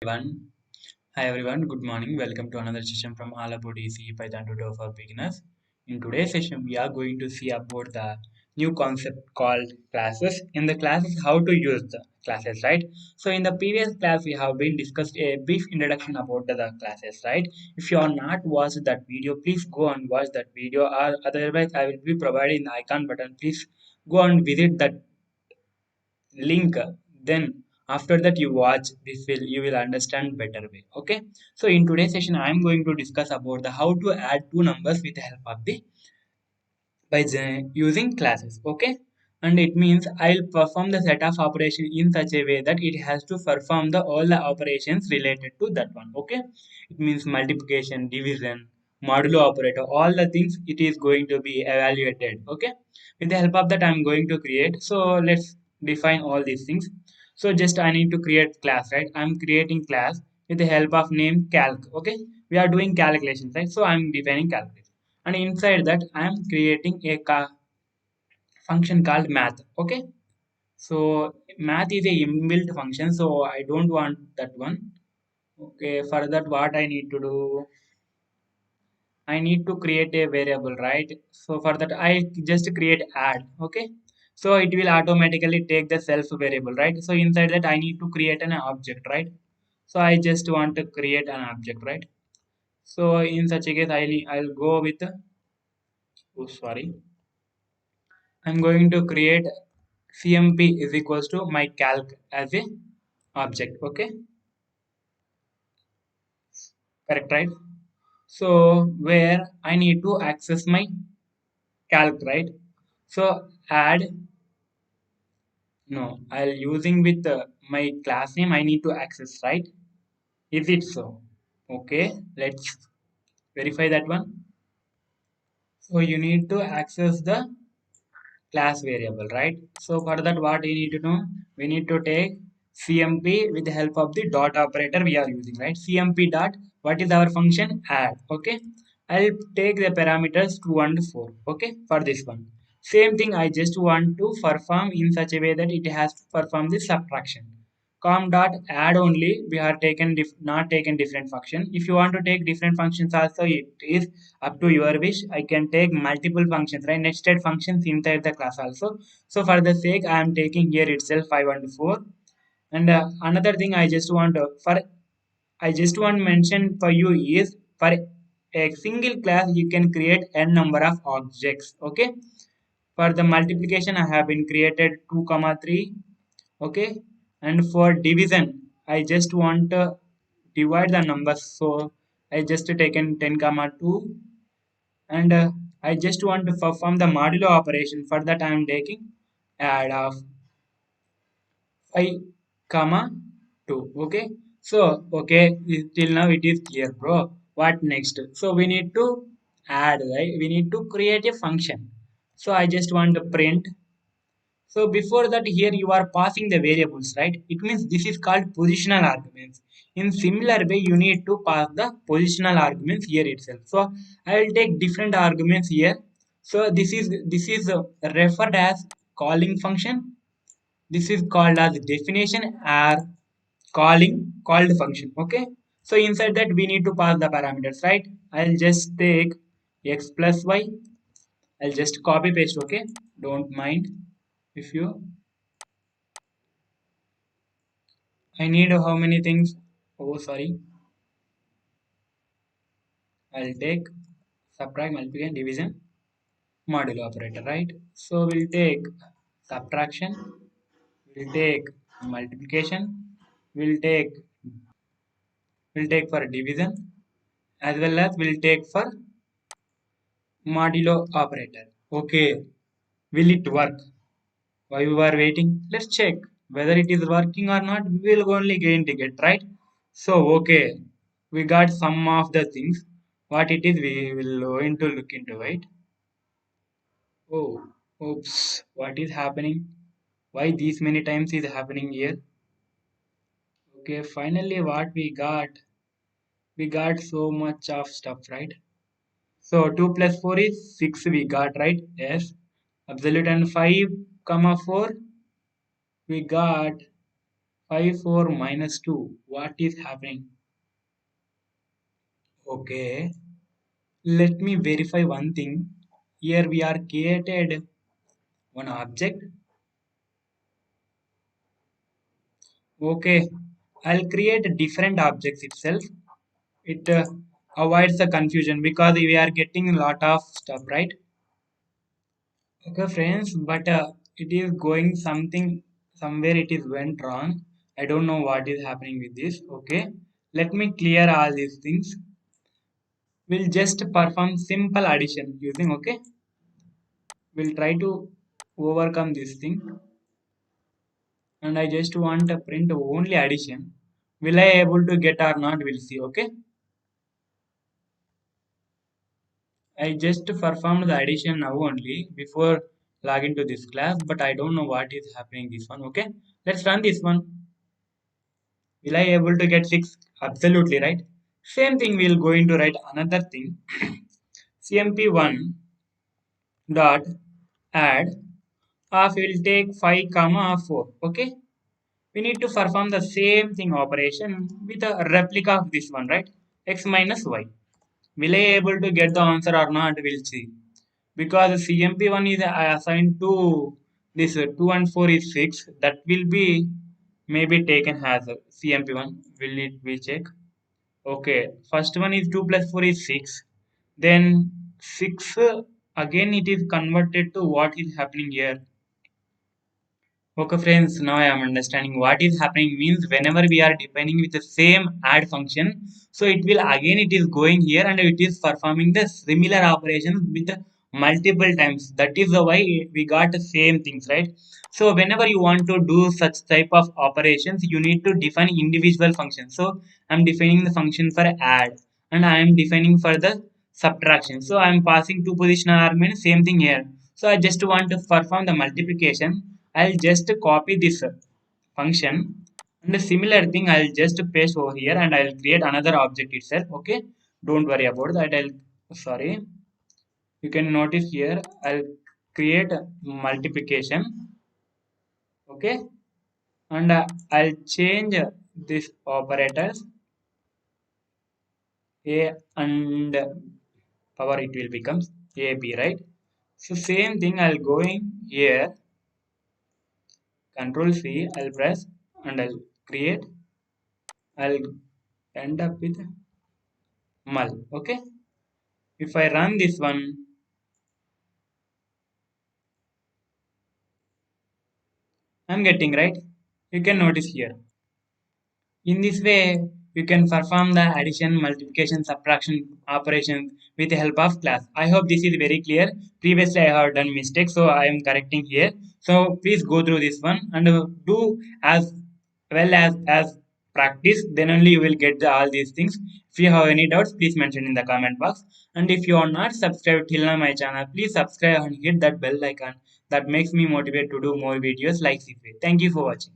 Everyone. Hi everyone, good morning. Welcome to another session from All About Easy Python Tutor for Beginners. In today's session, we are going to see about the new concept called classes. In the classes, how to use the classes, right? So in the previous class, we have been discussed a brief introduction about the classes, right? If you are not watched that video, please go and watch that video. Or otherwise, I will be providing the icon button. Please go and visit that link, then after that you watch this will you will understand better way. Okay, so in today's session I am going to discuss about the how to add two numbers with the help of the using classes. Okay, and it means I'll perform the set of operation in such a way that it has to perform the all the operations related to that one. Okay, it means multiplication, division, modulo operator, all the things it is going to be evaluated. Okay, with the help of that I'm going to create. So let's define all these things. So just I need to create class, right? I'm creating class with the help of name calc. Okay, we are doing calculations, right? So I'm defining calculation, and inside that I am creating a function called math. Okay, so math is a inbuilt function, so I don't want that one. Okay, for that what I need to do, I need to create a variable, right? So for that I just create add. Okay, so it will automatically take the self variable, right? So inside that I need to create an object, right? So I just want to create an object, right? So in such a case I'll go with oh sorry, I'm going to create CMP is equals to my calc as a object. Okay, correct, right? So where I need to access my calc, right? So add, no, I'll using with my class name I need to access, right? Is it so? Okay, let's verify that one. So you need to access the class variable, right? So for that, what we need to know? We need to take CMP with the help of the dot operator we are using, right? CMP dot, what is our function? Add. Okay, I'll take the parameters 2 and 4. Okay, for this one. Same thing, I just want to perform in such a way that it has to perform the subtraction. Com dot add only we are taken not taken different function. If you want to take different functions also, it is up to your wish. I can take multiple functions, right? Nested functions inside the class also. So for the sake I am taking here itself 5 and 4. And another thing I just want to for I just want to mention for you is for a single class you can create n number of objects. Okay, for the multiplication I have been created 2 comma 3. Okay, and for division I just want to divide the numbers, so I just taken 10 comma 2. And I just want to perform the modulo operation. For that I am taking add of 5 comma 2. Okay, so okay, till now it is clear, bro. What next? So we need to add, right? We need to create a function. So I just want to print. So before that, here you are passing the variables, right? It means this is called positional arguments. In similar way, you need to pass the positional arguments here itself. So I will take different arguments here. So this is referred as calling function. This is called as definition or calling called function. Okay. So inside that we need to pass the parameters, right? I'll just take x plus y. I'll just copy paste. Okay. Don't mind if you. I need how many things? Oh, sorry. I'll take subtract, multiplication, division, modulo operator, right? So we'll take subtraction, we'll take multiplication, we'll take we'll take for division, as well as we'll take for modulo operator. Okay, will it work? Why we were waiting? Let's check whether it is working or not. We will only gain ticket, right? So okay, we got some of the things. What it is, we will going to look into it. Oh, oops! What is happening? Why these many times is happening here? Okay, finally, what we got so much of stuff, right? So 2 plus 4 is 6. We got, right? Yes, absolute. And 5 comma 4 we got 5 4 minus 2. What is happening? Okay. Let me verify one thing. Here we are created one object. Okay. I'll create different objects itself. It avoids the confusion because we are getting a lot of stuff, right? Okay, friends, but it is going something somewhere it is went wrong. I don't know what is happening with this. Okay, let me clear all these things. We'll just perform simple addition using. Okay, we'll try to overcome this thing, and I just want to print only addition. Will I able to get or not? We'll see. Okay, I just performed the addition now only before log into this class, but I don't know what is happening this one. Okay, let's run this one. Will I able to get 6? Absolutely right. Same thing we'll going to write another thing. CMP1 dot add of will take 5 comma 4. Okay. We need to perform the same thing operation with a replica of this one, right? X minus y. Will I able to get the answer or not? We'll see. Because CMP1 is assigned to this 2 and 4 is 6. That will be maybe taken as a CMP1. Will it be check? Okay, first one is 2 plus 4 is 6. Then 6 again it is converted to what is happening here. Okay friends, now I am understanding what is happening means whenever we are defining with the same add function, so it will again it is going here and it is performing the similar operation with the multiple times. That is the why we got the same things, right? So whenever you want to do such type of operations, you need to define individual functions. So I'm defining the function for add and I am defining for the subtraction. So I'm passing two positional arguments, same thing here. So I just want to perform the multiplication. I'll just copy this function and a similar thing I'll just paste over here and I'll create another object itself. Okay, don't worry about that. Sorry, you can notice here I'll create multiplication. Okay, and I'll change this operators a and power it will become ab, right? So same thing I'll going here, control C I'll press and I'll create. I'll end up with mul. Okay, if I run this one, I'm getting right. You can notice here. In this way, you can perform the addition, multiplication, subtraction operations with the help of class. I hope this is very clear. Previously, I have done mistakes, so I am correcting here. So please go through this one and do as well as practice. Then only you will get all these things. If you have any doubts, please mention in the comment box. And if you are not subscribed till now my channel, please subscribe and hit that bell icon. That makes me motivate to do more videos like this way. Thank you for watching.